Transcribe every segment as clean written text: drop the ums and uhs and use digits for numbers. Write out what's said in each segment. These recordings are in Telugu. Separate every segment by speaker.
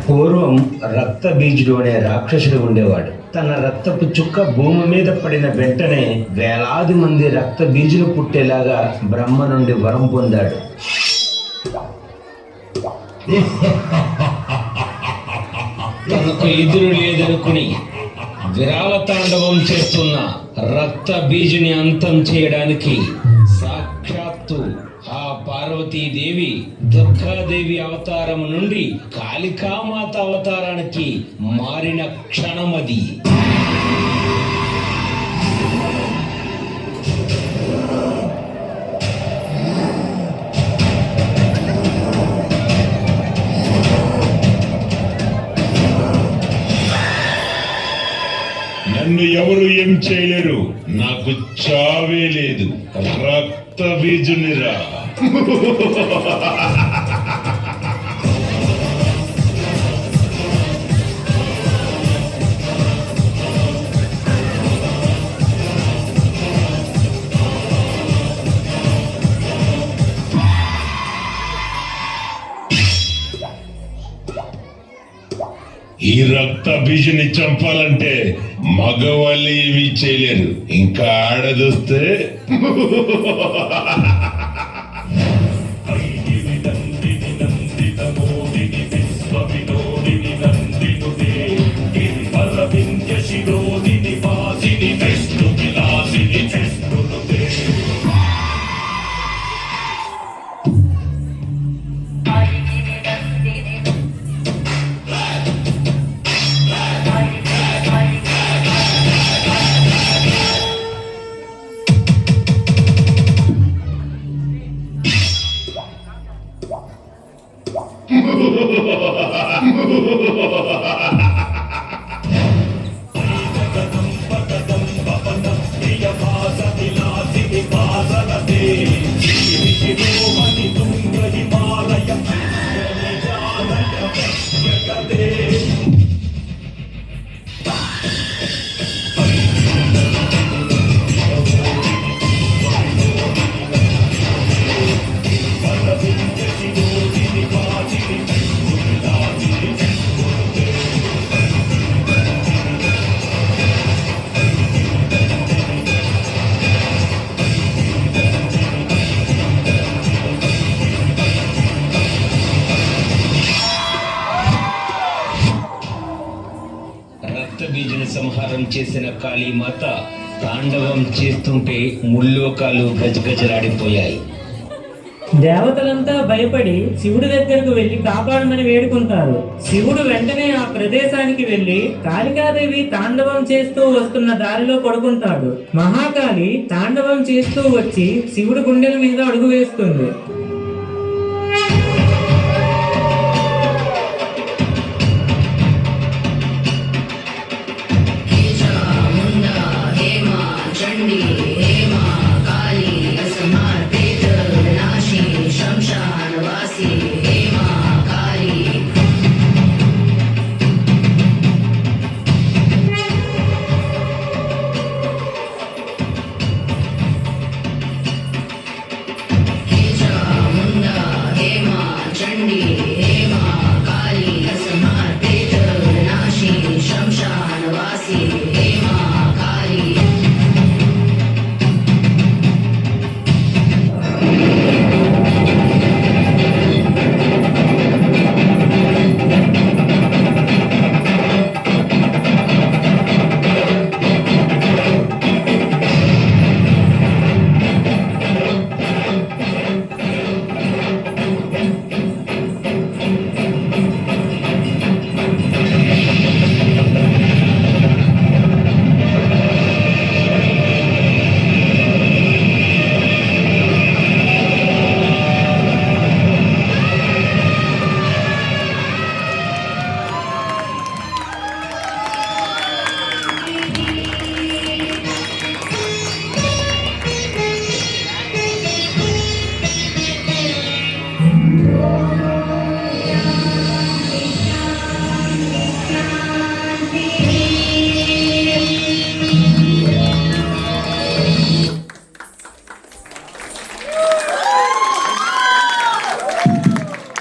Speaker 1: పూర్వం రక్తబీజుడు అనే రాక్షసుడు ఉండేవాడు. తన రక్తపు చుక్క భూమి మీద పడిన వెంటనే వేలాది మంది రక్తబీజులు పుట్టేలాగా బ్రహ్మ నుండి వరం పొందాడు. తనకు ఎదురు లేదనుకుని విరాల తాండవం చేస్తున్న రక్త బీజుని అంతం చేయడానికి సాక్షాత్తు ఆ పార్వతీదేవి దుర్గాదేవి అవతారం నుండి కాళికామాత అవతారానికి మారిన క్షణమది.
Speaker 2: నన్ను ఎవరు ఏం చేయలేరు, నాకు చావే లేదు. రక్త బీజునిరా. ఈ రక్త బీజుని చంపాలంటే మగవాళ్ళు ఏమీ చేయలేరు. ఇంకా ఆడదొస్తే
Speaker 1: రక్తబీజుని సంహారం చేసిన కాళీమాత తాండవం చేస్తుంటే ముల్లోకాలు గజగజలాడిపోయాయి.
Speaker 3: దేవతలంతా భయపడి శివుడి దగ్గరకు వెళ్లి కాపాడమని వేడుకుంటారు. శివుడు వెంటనే ఆ ప్రదేశానికి వెళ్లి కాళికాదేవి తాండవం చేస్తూ వస్తున్న దారిలో పడుకుంటాడు. మహాకాళి తాండవం చేస్తూ వచ్చి శివుడి గుండెల మీద అడుగు వేస్తుంది.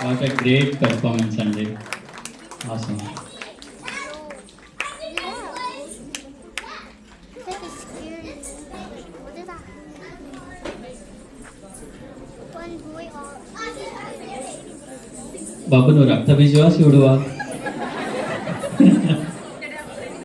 Speaker 4: వాట్ ఎ గ్రేట్ పెర్ఫార్మెన్స్ అండి. Awesome.
Speaker 5: That is scary. What is that? One boy or
Speaker 4: బాబు నువ్వు రక్త బీజువా శివుడువా?